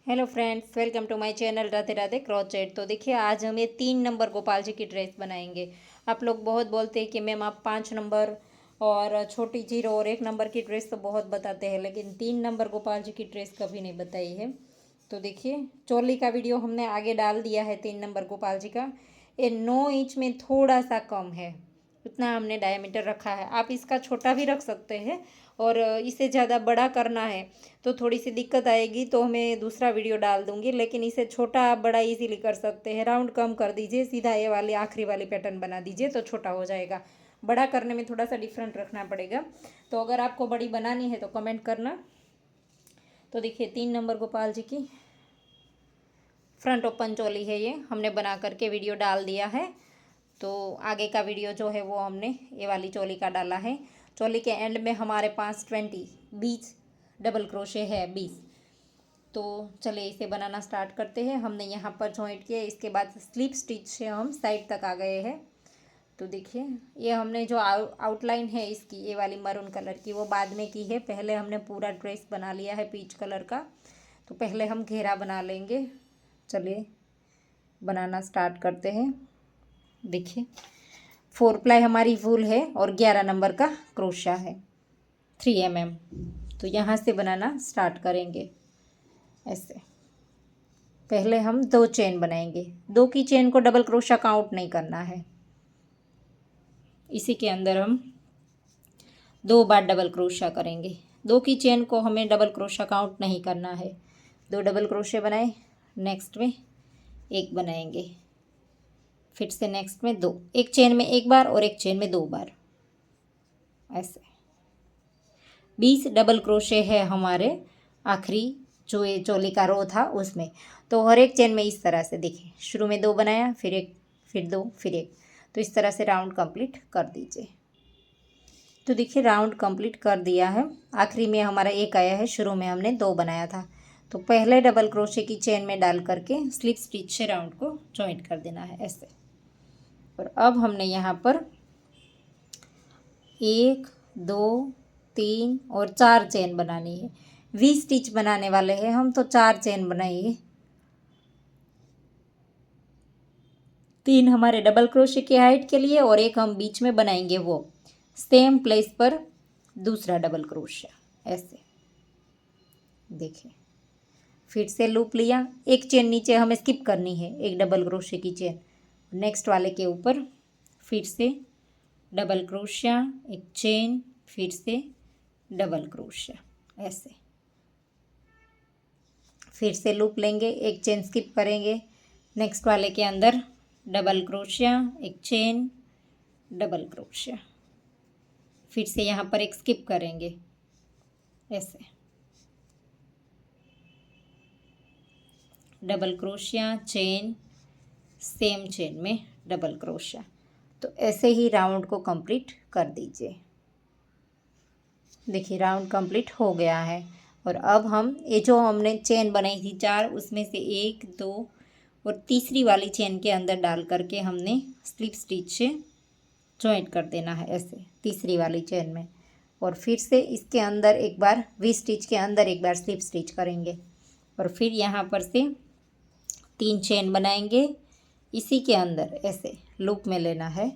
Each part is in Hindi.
Hello friends, welcome to my channel Radhe Radhe crochet. तो देखिए, आज हम ये 3 नंबर गोपाल जी की ड्रेस बनाएंगे। आप लोग बहुत बोलते हैं कि मैम आप 5 नंबर और छोटी जीरो और 1 नंबर की ड्रेस तो बहुत बताते हैं, लेकिन 3 नंबर गोपाल जी की ड्रेस कभी नहीं बताई है। तो देखिए, चोली का वीडियो हमने आगे डाल दिया है 3 नंबर गोपाल जी का। ये 9 इंच में थोड़ा सा कम है, उतना हमने डायमीटर रखा है। आप इसका छोटा भी रख सकते हैं और इसे ज़्यादा बड़ा करना है तो थोड़ी सी दिक्कत आएगी, तो मैं दूसरा वीडियो डाल दूंगी। लेकिन इसे छोटा आप बड़ा इजीली कर सकते हैं। राउंड कम कर दीजिए, सीधा ये वाली आखिरी वाली पैटर्न बना दीजिए तो छोटा हो जाएगा। बड़ा करने में थोड़ा सा डिफरेंट रखना पड़ेगा। तो अगर आपको बड़ी बनानी है तो कमेंट करना। तो देखिए, 3 नंबर गोपाल जी की फ्रंट ओपन चोली है, ये हमने बना करके वीडियो डाल दिया है। तो आगे का वीडियो जो है वो हमने ये वाली चोली का डाला है। चोली के एंड में हमारे पास 20 डबल क्रोशे है 20। तो चलिए इसे बनाना स्टार्ट करते हैं। हमने यहाँ पर जॉइंट किया, इसके बाद स्लिप स्टिच से हम साइड तक आ गए हैं। तो देखिए, ये हमने जो आउटलाइन है इसकी, ये वाली मरून कलर की, वो बाद में की है। पहले हमने पूरा ड्रेस बना लिया है पीच कलर का। तो पहले हम घेरा बना लेंगे। चलिए बनाना स्टार्ट करते हैं। देखिए, 4 प्लाई हमारी वूल है और 11 नंबर का क्रोशा है 3 mm। तो यहाँ से बनाना स्टार्ट करेंगे। ऐसे पहले हम 2 चेन बनाएंगे। 2 की चेन को डबल क्रोशा काउंट नहीं करना है। इसी के अंदर हम 2 बार डबल क्रोशा करेंगे। 2 की चेन को हमें डबल क्रोशा काउंट नहीं करना है। 2 डबल क्रोशे बनाए, नेक्स्ट में 1 बनाएंगे, फिर से नेक्स्ट में 2, एक चेन में 1 बार और एक चेन में 2 बार। ऐसे 20 डबल क्रोशे है हमारे आखिरी जो ये चोली का रो था उसमें। तो हर एक चेन में इस तरह से देखिए, शुरू में 2 बनाया, फिर 1, फिर 2, फिर 1। तो इस तरह से राउंड कंप्लीट कर दीजिए। तो देखिए, राउंड कंप्लीट कर दिया है। आखिरी में हमारा 1 आया है, शुरू में हमने 2 बनाया था। तो पहले डबल क्रोशे की चेन में डाल करके स्लिप स्टिच से राउंड को जॉइंट कर देना है ऐसे। और अब हमने यहाँ पर 1, 2, 3 और 4 चेन बनानी है। वी स्टिच बनाने वाले हैं हम, तो 4 चेन बनाइए। 3 हमारे डबल क्रोशे की हाइट के लिए और 1 हम बीच में बनाएंगे, वो सेम प्लेस पर दूसरा डबल क्रोशा ऐसे। देखिए, फिर से लूप लिया, एक चेन नीचे हमें स्किप करनी है, एक डबल क्रोशे की चेन नेक्स्ट वाले के ऊपर, फिर से डबल क्रोशा, एक चेन, फिर से डबल क्रोशा ऐसे। फिर से लूप लेंगे, एक चेन स्किप करेंगे, नेक्स्ट वाले के अंदर डबल क्रोशिया, एक चेन, डबल क्रोशिया, फिर से यहाँ पर एक स्किप करेंगे ऐसे, double crochet, chain, same chain में डबल क्रोशिया। तो ऐसे ही राउंड को कंप्लीट कर दीजिए। देखिए, राउंड कंप्लीट हो गया है। और अब हम ये जो हमने चेन बनाई थी 4, उसमें से 1, 2 और तीसरी वाली चेन के अंदर डाल करके हमने स्लिप स्टिच से जॉइंट कर देना है ऐसे, तीसरी वाली चेन में। और फिर से इसके अंदर एक बार वी स्टिच के अंदर एक बार स्लिप स्टिच करेंगे और फिर यहाँ पर से 3 चेन बनाएंगे। इसी के अंदर ऐसे लूप में लेना है,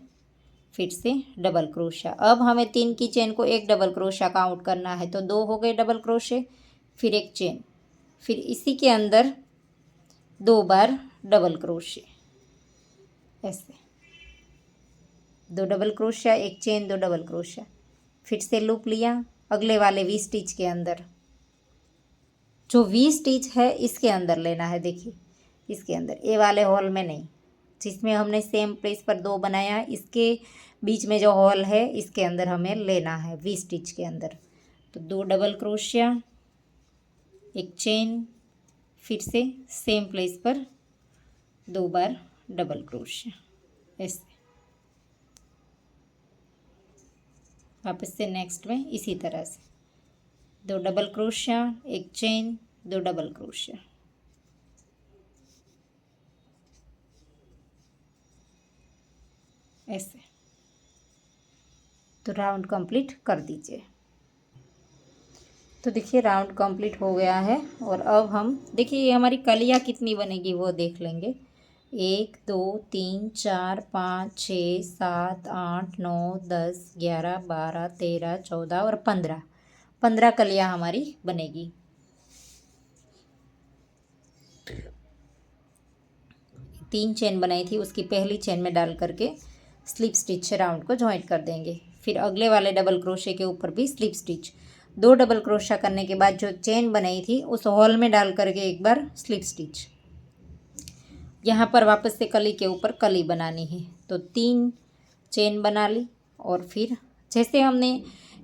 फिर से डबल क्रोशा। अब हमें 3 की चेन को 1 डबल क्रोशा काउंट करना है, तो 2 हो गए डबल क्रोशे, फिर 1 चेन, फिर इसी के अंदर 2 बार डबल क्रोशे ऐसे, 2 double crochet, 1 chain, 2 double crochet, फिर से लूप लिया अगले वाले वी स्टिच के अंदर। जो वी स्टिच है इसके अंदर लेना है। देखिए, इसके अंदर, ए वाले हॉल में नहीं, जिसमें हमने सेम प्लेस पर 2 बनाया है, इसके बीच में जो हॉल है इसके अंदर हमें लेना है, वी स्टिच के अंदर। तो 2 डबल क्रोशिया, 1 चेन, फिर से सेम प्लेस पर 2 बार डबल क्रोशिया ऐसे। वापस से नेक्स्ट में इसी तरह से 2 double crochet, 1 chain, 2 double crochet ऐसे। तो राउंड कंप्लीट कर दीजिए। तो देखिए राउंड कंप्लीट हो गया है। और अब हम देखिए ये हमारी कलियाँ कितनी बनेगी वो देख लेंगे। 1 2 3 4 5 6 7 8 9 10 11 12 13 14 और 15 कलियाँ हमारी बनेगी। तीन चेन बनाई थी उसकी पहली चेन में डाल करके स्लिप स्टिच से राउंड को जॉइंट कर देंगे। फिर अगले वाले डबल क्रोशे के ऊपर भी स्लिप स्टिच। 2 डबल क्रोशा करने के बाद जो चेन बनाई थी उस हॉल में डाल करके एक बार स्लिप स्टिच। यहाँ पर वापस से कली के ऊपर कली बनानी है, तो 3 चेन बना ली। और फिर जैसे हमने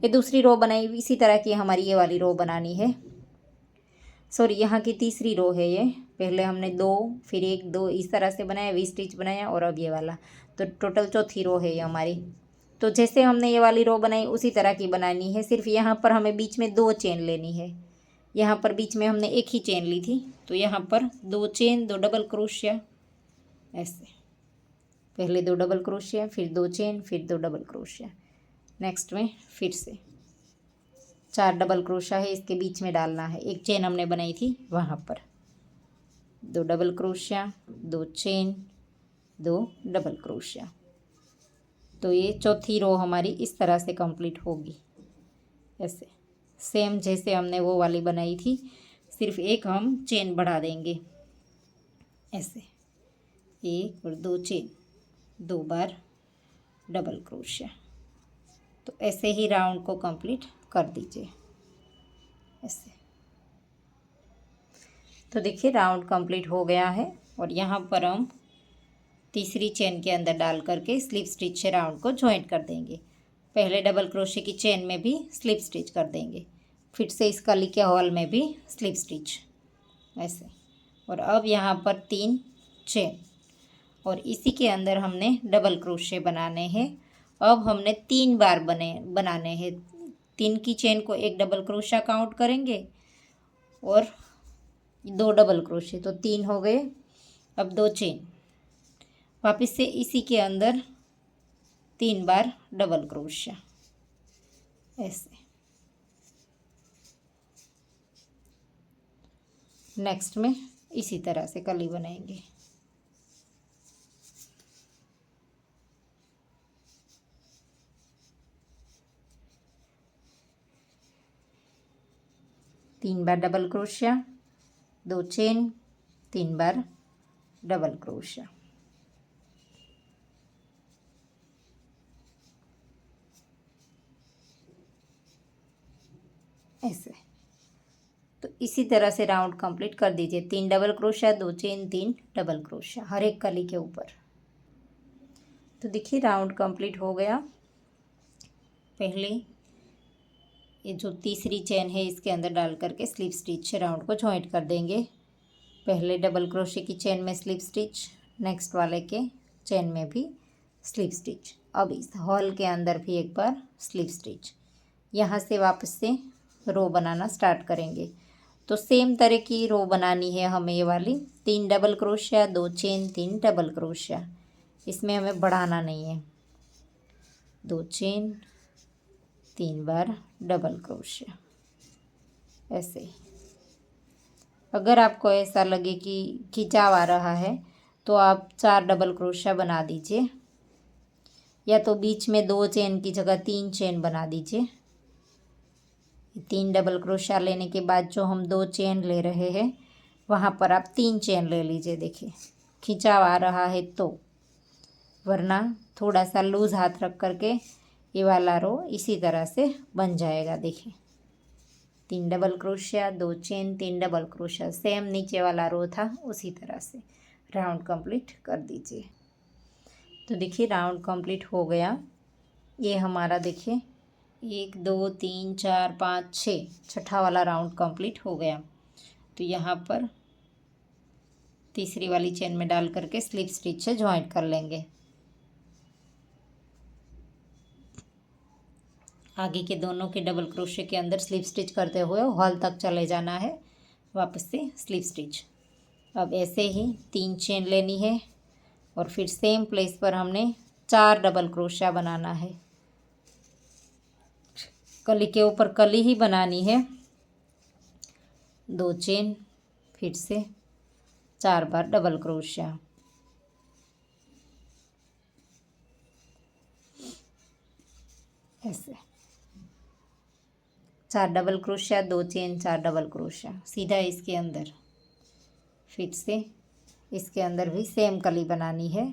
ये दूसरी रो बनाई इसी तरह की हमारी ये वाली रो बनानी है। सॉरी, यहाँ की तीसरी रो है ये। पहले हमने 2 फिर 1 2 इस तरह से बनाया, वी स्टिच बनाया और अब ये वाला, तो टोटल चौथी रो है ये हमारी। तो जैसे हमने ये वाली रो बनाई उसी तरह की बनानी है, सिर्फ यहाँ पर हमें बीच में 2 चेन लेनी है। यहाँ पर बीच में हमने एक ही चेन ली थी, तो यहाँ पर 2 चेन 2 डबल क्रोशिया, ऐसे पहले 2 डबल क्रोशिया फिर 2 चेन फिर 2 डबल क्रोशिया। नेक्स्ट में फिर से 4 डबल क्रोशिया है, इसके बीच में डालना है। एक चेन हमने बनाई थी वहाँ पर 2 double crochet 2 chain 2 double crochet. तो ये चौथी रो हमारी इस तरह से कंप्लीट होगी। ऐसे सेम जैसे हमने वो वाली बनाई थी, सिर्फ एक हम चेन बढ़ा देंगे। ऐसे 1 और 2 चेन 2 बार डबल क्रोशिया। तो ऐसे ही राउंड को कंप्लीट कर दीजिए ऐसे। तो देखिए राउंड कंप्लीट हो गया है। और यहाँ पर हम तीसरी चेन के अंदर डाल करके स्लिप स्टिच से राउंड को जॉइंट कर देंगे। पहले डबल क्रोशे की चेन में भी स्लिप स्टिच कर देंगे, फिर से इस कली के हॉल में भी स्लिप स्टिच ऐसे। और अब यहाँ पर 3 चेन और इसी के अंदर हमने डबल क्रोशे बनाने हैं। अब हमने 3 बार बनाने हैं। 3 की चेन को 1 डबल क्रोशा काउंट करेंगे और 2 डबल क्रोशे, तो 3 हो गए। अब 2 चेन, वापस से इसी के अंदर 3 बार डबल क्रोशिया ऐसे। नेक्स्ट में इसी तरह से कली बनाएंगे। तीन बार डबल क्रोशिया 2 चेन 3 बार डबल क्रोशिया। ऐसे तो इसी तरह से राउंड कंप्लीट कर दीजिए। 3 double crochet 2 chain 3 double crochet हर एक कली के ऊपर। तो देखिए राउंड कंप्लीट हो गया। पहले ये जो तीसरी चेन है इसके अंदर डाल करके स्लिप स्टिच से राउंड को जॉइंट कर देंगे। पहले डबल क्रोशे की चेन में स्लिप स्टिच, नेक्स्ट वाले के चेन में भी स्लिप स्टिच। अब इस हॉल के अंदर भी एक बार स्लिप स्टिच। यहाँ से वापस से रो बनाना स्टार्ट करेंगे। तो सेम तरह की रो बनानी है हमें ये वाली। 3 double crochet 2 chain 3 double crochet, इसमें हमें बढ़ाना नहीं है। 2 चेन 3 बार डबल क्रोशिया ऐसे। अगर आपको ऐसा लगे कि खिंचाव आ रहा है तो आप 4 डबल क्रोशिया बना दीजिए, या तो बीच में 2 चेन की जगह 3 चेन बना दीजिए। 3 डबल क्रोशिया लेने के बाद जो हम 2 चेन ले रहे हैं वहाँ पर आप 3 चेन ले लीजिए। देखिए खिंचाव आ रहा है तो, वरना थोड़ा सा लूज़ हाथ रख करके ये वाला रो इसी तरह से बन जाएगा। देखिए 3 double crochet 2 chain 3 double crochet, same नीचे वाला रो था उसी तरह से राउंड कंप्लीट कर दीजिए। तो देखिए राउंड कंप्लीट हो गया। ये हमारा देखिए 1 2 3 4 5 6 छठा वाला राउंड कंप्लीट हो गया। तो यहाँ पर तीसरी वाली चेन में डाल करके स्लिप स्टिच से ज्वाइंट कर लेंगे। आगे के दोनों के डबल क्रोशे के अंदर स्लिप स्टिच करते हुए हॉल तक चले जाना है, वापस से स्लिप स्टिच। अब ऐसे ही 3 चेन लेनी है और फिर सेम प्लेस पर हमने 4 डबल क्रोशिया बनाना है। कली के ऊपर कली ही बनानी है, 2 चेन, फिर से 4 बार डबल क्रोशिया, ऐसे 4 double crochet, 2 chain, 4 double crochet, सीधा इसके अंदर, फिर से इसके अंदर भी सेम कली बनानी है।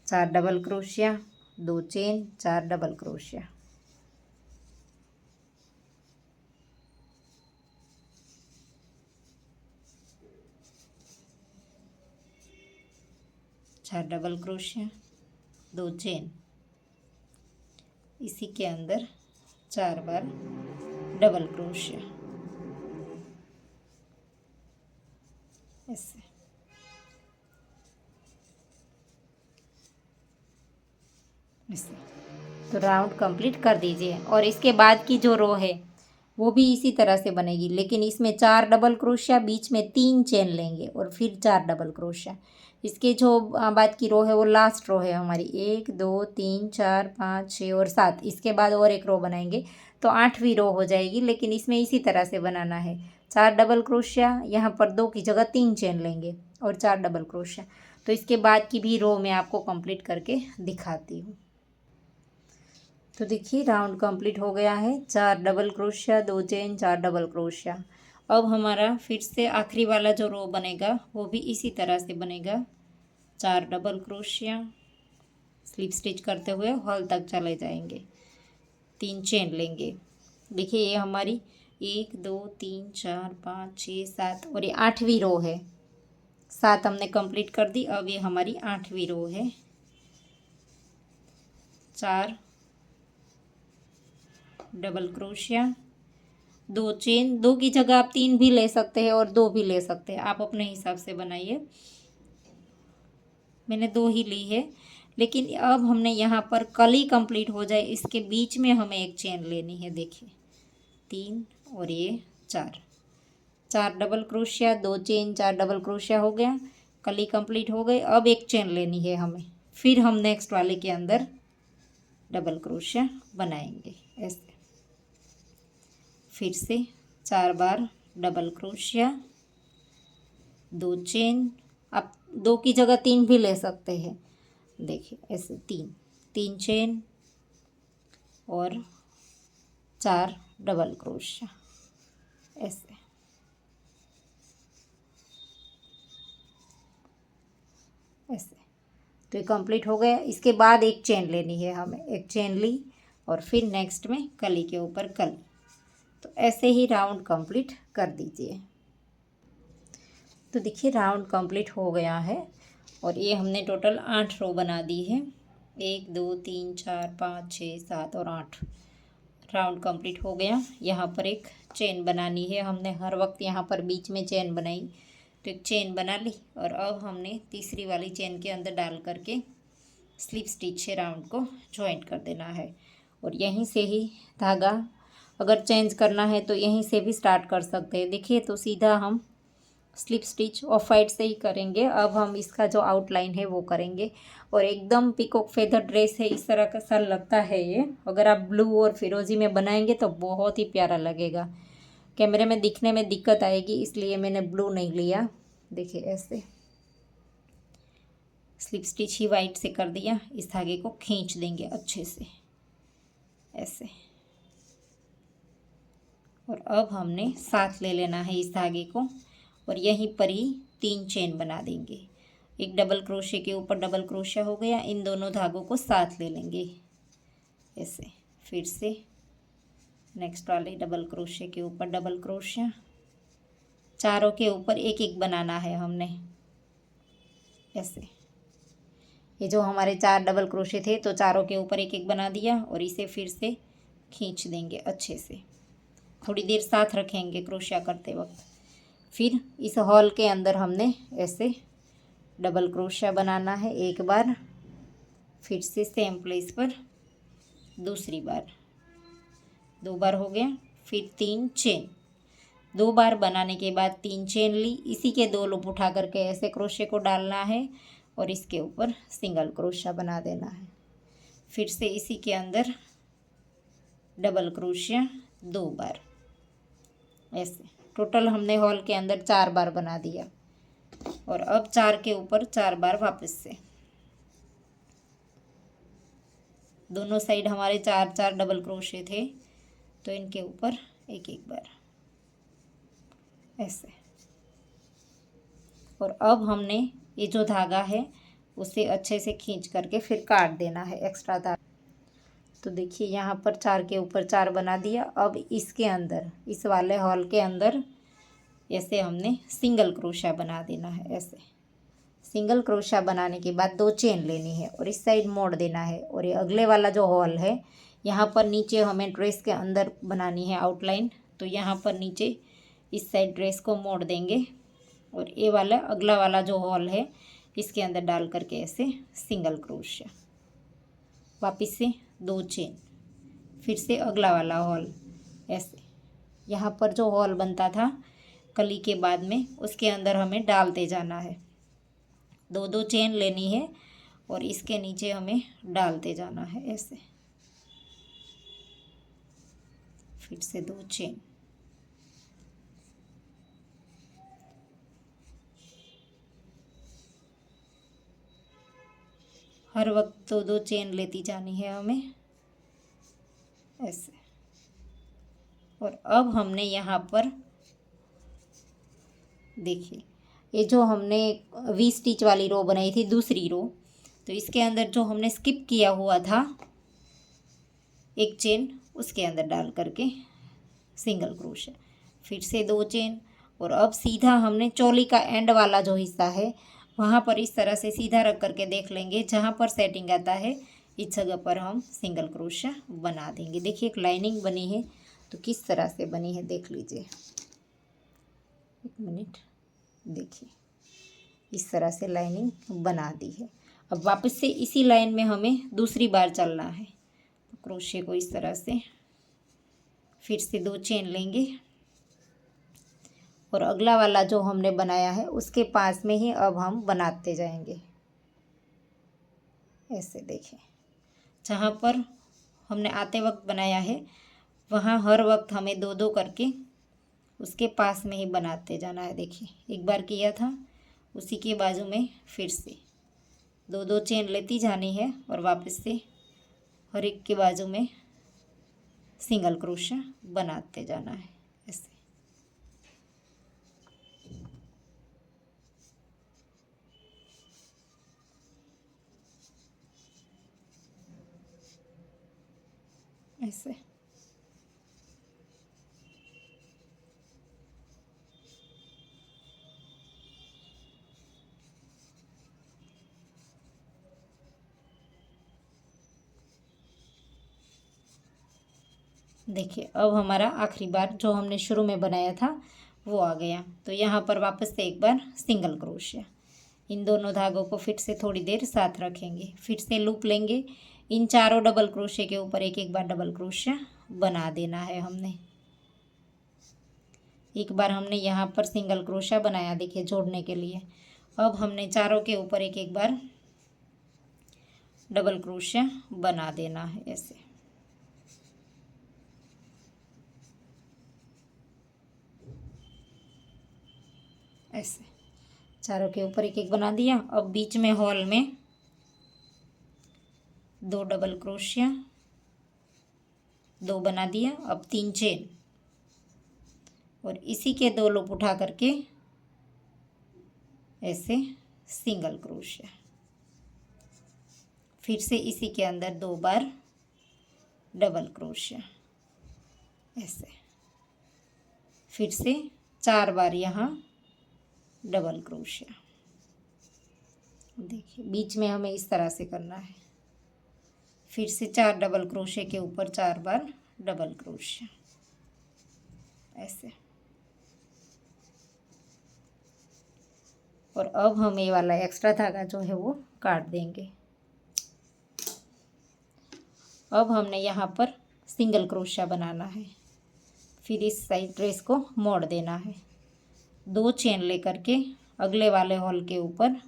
4 double crochet, 2 chain, 4 double crochet, चार डबल क्रोशिया, 2 चेन, इसी के अंदर 4 बार डबल क्रोशिया, ऐसे ऐसे। तो राउंड कंप्लीट कर दीजिए और इसके बाद की जो रो है वो भी इसी तरह से बनेगी, लेकिन इसमें 4 डबल क्रोशिया, बीच में 3 चेन लेंगे और फिर 4 डबल क्रोशिया। इसके जो बाद की रो है वो लास्ट रो है हमारी, 1 2 3 4 5 6 और 7। इसके बाद और एक रो बनाएंगे तो 8वीं रो हो जाएगी, लेकिन इसमें इसी तरह से बनाना है। 4 डबल क्रोशिया, यहाँ पर 2 की जगह 3 चेन लेंगे और 4 डबल क्रोशिया। तो इसके बाद की भी रो मैं आपको कंप्लीट करके दिखाती हूँ। तो देखिए राउंड कंप्लीट हो गया है। 4 double crochet, 2 chain, 4 double crochet. अब हमारा फिर से आखिरी वाला जो रो बनेगा वो भी इसी तरह से बनेगा। 4 डबल क्रोशिया, स्लिप स्टिच करते हुए हॉल तक चले जाएंगे, 3 चेन लेंगे। देखिए ये हमारी 1 2 3 4 5 6 7 और ये 8वीं रो है। 7 हमने कंप्लीट कर दी, अब ये हमारी 8वीं रो है। 4 डबल क्रोशिया, 2 चेन, 2 की जगह आप 3 भी ले सकते हैं और 2 भी ले सकते हैं, आप अपने हिसाब से बनाइए। मैंने 2 ही ली है, लेकिन अब हमने यहाँ पर कली कंप्लीट हो जाए इसके बीच में हमें एक चेन लेनी है। देखिए 3 और ये 4, 4 double crochet, 2 chain, 4 double crochet हो गया, कली कंप्लीट हो गई। अब एक चेन लेनी है हमें, फिर हम नेक्स्ट वाले के अंदर डबल क्रोशिया बनाएंगे ऐसे। फिर से 4 बार डबल क्रोशिया, 2 चेन, आप 2 की जगह 3 भी ले सकते हैं। देखिए ऐसे 3 चेन और 4 डबल क्रोशिया ऐसे। ऐसे तो ये कंप्लीट हो गया। इसके बाद एक चेन लेनी है हमें, एक चेन ली और फिर नेक्स्ट में कली के ऊपर कली। तो ऐसे ही राउंड कंप्लीट कर दीजिए। तो देखिए राउंड कंप्लीट हो गया है और ये हमने टोटल 8 रो बना दी है। 1 2 3 4 5 6 7 और 8 राउंड कंप्लीट हो गया। यहाँ पर एक चेन बनानी है, हमने हर वक्त यहाँ पर बीच में चेन बनाई, तो एक चेन बना ली और अब हमने तीसरी वाली चेन के अंदर डाल करके स्लिप स्टिच से राउंड को जॉइंट कर देना है। और यहीं से ही धागा अगर चेंज करना है तो यहीं से भी स्टार्ट कर सकते हैं। देखिए तो सीधा हम स्लिप स्टिच ऑफ वाइट से ही करेंगे। अब हम इसका जो आउटलाइन है वो करेंगे और एकदम पिकॉक फेदर ड्रेस है, इस तरह का सा लगता है ये। अगर आप ब्लू और फिरोजी में बनाएंगे तो बहुत ही प्यारा लगेगा। कैमरे में दिखने में दिक्कत आएगी इसलिए मैंने ब्लू नहीं लिया। देखिए ऐसे स्लिप स्टिच ही वाइट से कर दिया। इस धागे को खींच देंगे अच्छे से ऐसे, और अब हमने साथ ले लेना है इस धागे को और यहीं पर ही 3 चेन बना देंगे। एक डबल क्रोशे के ऊपर डबल क्रोशिया हो गया। इन दोनों धागों को साथ ले लेंगे ऐसे। फिर से नेक्स्ट वाले डबल क्रोशे के ऊपर डबल क्रोशिया, चारों के ऊपर एक एक बनाना है हमने ऐसे। ये जो हमारे 4 डबल क्रोशे थे तो चारों के ऊपर एक एक बना दिया और इसे फिर से खींच देंगे अच्छे से। थोड़ी देर साथ रखेंगे क्रोशिया करते वक्त। फिर इस हॉल के अंदर हमने ऐसे डबल क्रोशिया बनाना है एक बार, फिर से सेम प्लेस पर दूसरी बार, 2 बार हो गया। फिर 3 चेन, 2 बार बनाने के बाद 3 चेन ली, इसी के 2 लूप उठा करके ऐसे क्रोशे को डालना है और इसके ऊपर सिंगल क्रोशिया बना देना है। फिर से इसी के अंदर डबल क्रोशिया 2 बार ऐसे। टोटल हमने हॉल के अंदर 4 बार बना दिया। और अब 4 के ऊपर 4 बार वापस से, दोनों साइड हमारे 4-4 डबल क्रोशे थे, तो इनके ऊपर एक एक बार ऐसे। और अब हमने ये जो धागा है उसे अच्छे से खींच करके फिर काट देना है एक्स्ट्रा धागा। तो देखिए यहाँ पर 4 के ऊपर 4 बना दिया। अब इसके अंदर, इस वाले हॉल के अंदर ऐसे हमने सिंगल क्रोशा बना देना है। ऐसे सिंगल क्रोशा बनाने के बाद 2 चेन लेनी है और इस साइड मोड़ देना है। और ये अगले वाला जो हॉल है यहाँ पर नीचे हमें ड्रेस के अंदर बनानी है आउटलाइन, तो यहाँ पर नीचे इस साइड ड्रेस को मोड़ देंगे और ये वाला अगला वाला जो हॉल है इसके अंदर डाल करके ऐसे सिंगल क्रोशा, वापस से 2 चेन, फिर से अगला वाला हॉल ऐसे। यहाँ पर जो हॉल बनता था कली के बाद में, उसके अंदर हमें डालते जाना है। 2-2 चेन लेनी है और इसके नीचे हमें डालते जाना है ऐसे, फिर से 2 चेन। हर वक्त 2-2 चेन लेती जानी है हमें ऐसे। और अब हमने यहाँ पर देखिए ये जो हमने वी स्टिच वाली रो बनाई थी, दूसरी रो, तो इसके अंदर जो हमने स्किप किया हुआ था एक चेन, उसके अंदर डाल करके सिंगल क्रोशा, फिर से 2 चेन। और अब सीधा हमने चोली का एंड वाला जो हिस्सा है वहाँ पर इस तरह से सीधा रख करके देख लेंगे, जहाँ पर सेटिंग आता है इस जगह पर हम सिंगल क्रोशा बना देंगे। देखिए एक लाइनिंग बनी है, तो किस तरह से बनी है देख लीजिए। 1 मिनट, देखिए इस तरह से लाइनिंग बना दी है। अब वापस से इसी लाइन में हमें दूसरी बार चलना है, तो क्रोशे को इस तरह से फिर से 2 चेन लेंगे और अगला वाला जो हमने बनाया है उसके पास में ही अब हम बनाते जाएंगे ऐसे। देखें जहाँ पर हमने आते वक्त बनाया है वहाँ हर वक्त हमें 2-2 करके उसके पास में ही बनाते जाना है। देखिए एक बार किया था, उसी के बाजू में फिर से 2-2 चेन लेती जानी है और वापस से हर एक के बाजू में सिंगल क्रोशा बनाते जाना है ऐसे। ऐसे देखिए अब हमारा आखिरी बार जो हमने शुरू में बनाया था वो आ गया। तो यहाँ पर वापस से एक बार सिंगल क्रोशिया, इन दोनों धागों को फिर से थोड़ी देर साथ रखेंगे, फिर से लूप लेंगे। इन चारों डबल क्रोशिया के ऊपर एक एक बार डबल क्रोशिया बना देना है हमने। एक बार हमने यहाँ पर सिंगल क्रोशिया बनाया देखिए जोड़ने के लिए। अब हमने चारों के ऊपर एक एक बार डबल क्रोशिया बना देना है ऐसे। ऐसे चारों के ऊपर एक एक बना दिया। अब बीच में हॉल में 2 डबल क्रोशिया, 2 बना दिया। अब 3 चेन और इसी के 2 लूप उठा करके ऐसे सिंगल क्रोशिया, फिर से इसी के अंदर 2 बार डबल क्रोशिया ऐसे, फिर से 4 बार यहाँ डबल क्रोशिया। देखिए बीच में हमें इस तरह से करना है, फिर से 4 डबल क्रोशिया के ऊपर 4 बार डबल क्रोशिया ऐसे। और अब हम ये वाला एक्स्ट्रा धागा जो है वो काट देंगे। अब हमने यहाँ पर सिंगल क्रोशिया बनाना है, फिर इस साइड ड्रेस को मोड़ देना है। 2 चेन लेकर के अगले वाले हॉल के ऊपर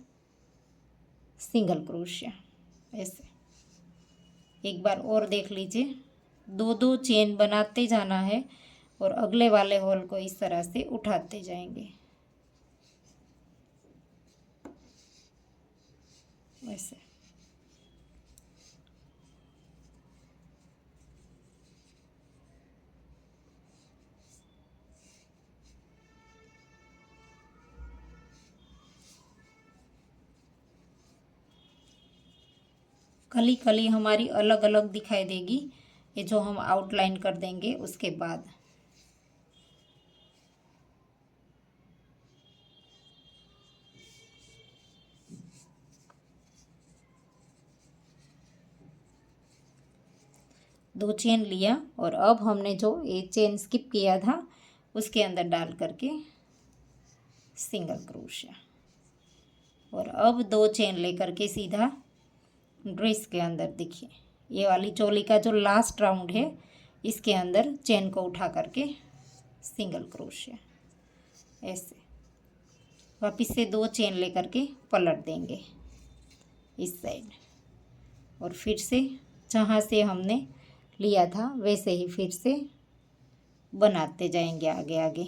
सिंगल क्रोशिया ऐसे। एक बार और देख लीजिए, 2-2 चेन बनाते जाना है और अगले वाले होल को इस तरह से उठाते जाएंगे वैसे। कली कली हमारी अलग अलग दिखाई देगी, ये जो हम आउटलाइन कर देंगे उसके बाद। दो चेन लिया और अब हमने जो ये चेन स्किप किया था उसके अंदर डाल करके सिंगल क्रोशिया, और अब दो चेन लेकर के सीधा ड्रेस के अंदर देखिए ये वाली चोली का जो लास्ट राउंड है इसके अंदर चेन को उठा करके सिंगल क्रोशिया ऐसे। वापस से दो चेन लेकर के पलट देंगे इस साइड, और फिर से जहाँ से हमने लिया था वैसे ही फिर से बनाते जाएंगे आगे आगे।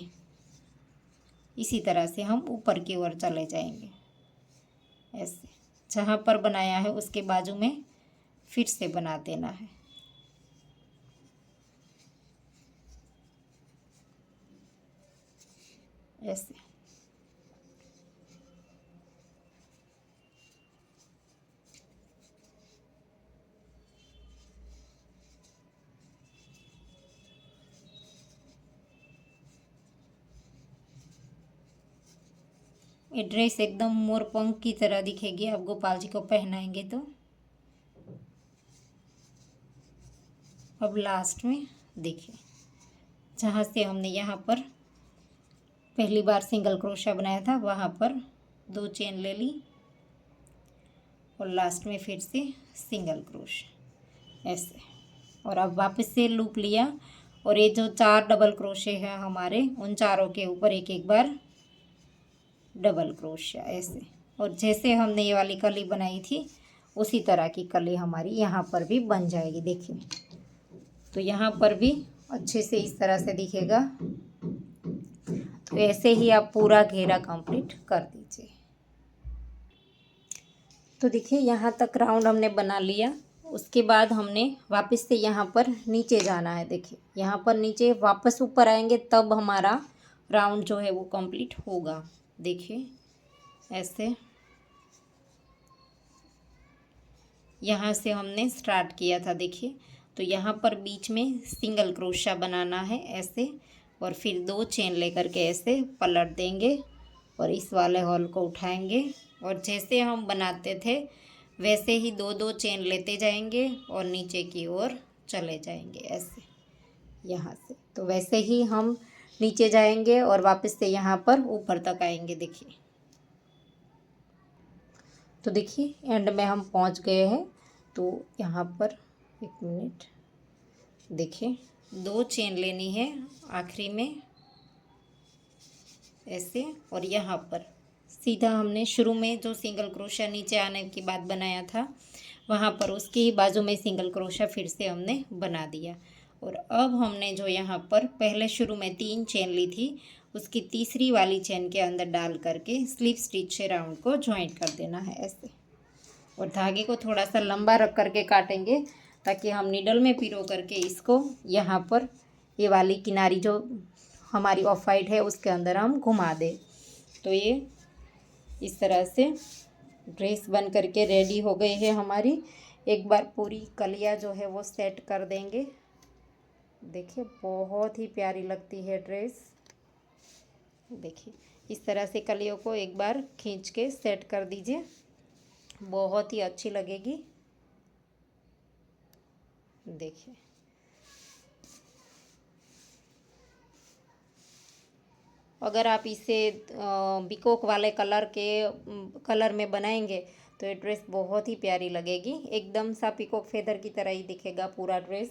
इसी तरह से हम ऊपर की ओर चले जाएंगे ऐसे। जहाँ पर बनाया है उसके बाजू में फिर से बना देना है ऐसे। ये ड्रेस एकदम मोरपंख की तरह दिखेगी आप गोपाल जी को पहनाएंगे तो। अब लास्ट में देखिए जहाँ से हमने यहाँ पर पहली बार सिंगल क्रोशा बनाया था वहाँ पर दो चेन ले ली और लास्ट में फिर से सिंगल क्रोशा ऐसे। और अब वापस से लूप लिया और ये जो 4 डबल क्रोशे हैं हमारे उन चारों के ऊपर एक एक बार डबल क्रोशिया ऐसे। और जैसे हमने ये वाली कली बनाई थी उसी तरह की कली हमारी यहाँ पर भी बन जाएगी देखिए। तो यहाँ पर भी अच्छे से इस तरह से दिखेगा। तो ऐसे ही आप पूरा घेरा कंप्लीट कर दीजिए। तो देखिए यहाँ तक राउंड हमने बना लिया। उसके बाद हमने वापस से यहाँ पर नीचे जाना है। देखिए यहाँ पर नीचे वापस ऊपर आएंगे तब हमारा राउंड जो है वो कंप्लीट होगा। देखिए ऐसे यहाँ से हमने स्टार्ट किया था देखिए। तो यहाँ पर बीच में सिंगल क्रोशा बनाना है ऐसे, और फिर दो चेन लेकर के ऐसे पलट देंगे और इस वाले हॉल को उठाएंगे और जैसे हम बनाते थे वैसे ही दो दो चेन लेते जाएंगे और नीचे की ओर चले जाएंगे ऐसे यहाँ से। तो वैसे ही हम नीचे जाएंगे और वापस से यहाँ पर ऊपर तक आएंगे देखिए। तो देखिए एंड में हम पहुँच गए हैं। तो यहाँ पर एक मिनट देखिए दो चेन लेनी है आखिरी में ऐसे, और यहाँ पर सीधा हमने शुरू में जो सिंगल क्रोशा नीचे आने के बाद बनाया था वहाँ पर उसकी ही बाजू में सिंगल क्रोशा फिर से हमने बना दिया। और अब हमने जो यहाँ पर पहले शुरू में 3 चेन ली थी उसकी तीसरी वाली चेन के अंदर डाल करके स्लीव स्टिच से राउंड को ज्वाइंट कर देना है ऐसे। और धागे को थोड़ा सा लंबा रख करके काटेंगे ताकि हम नीडल में पिरो करके इसको यहाँ पर ये वाली किनारी जो हमारी ऑफ वाइट है उसके अंदर हम घुमा दें। तो ये इस तरह से ड्रेस बन करके रेडी हो गई है हमारी। एक बार पूरी कलियाँ जो है वो सेट कर देंगे। देखिए बहुत ही प्यारी लगती है ड्रेस। देखिए इस तरह से कलियों को एक बार खींच के सेट कर दीजिए, बहुत ही अच्छी लगेगी। देखिए अगर आप इसे बिकोक वाले कलर में बनाएंगे तो ये ड्रेस बहुत ही प्यारी लगेगी। एकदम सा पिकॉक फेदर की तरह ही दिखेगा पूरा ड्रेस।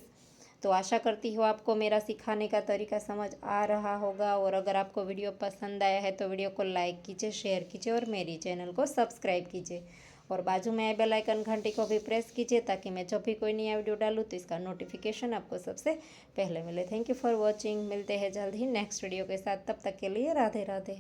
तो आशा करती हूँ आपको मेरा सिखाने का तरीका समझ आ रहा होगा। और अगर आपको वीडियो पसंद आया है तो वीडियो को लाइक कीजिए, शेयर कीजिए और मेरी चैनल को सब्सक्राइब कीजिए। और बाजू में आई बेल आइकन घंटी को भी प्रेस कीजिए ताकि मैं जब भी कोई नया वीडियो डालूँ तो इसका नोटिफिकेशन आपको सबसे पहले मिले। Thank you for watching. मिलते हैं जल्द ही नेक्स्ट वीडियो के साथ, तब तक के लिए राधे राधे।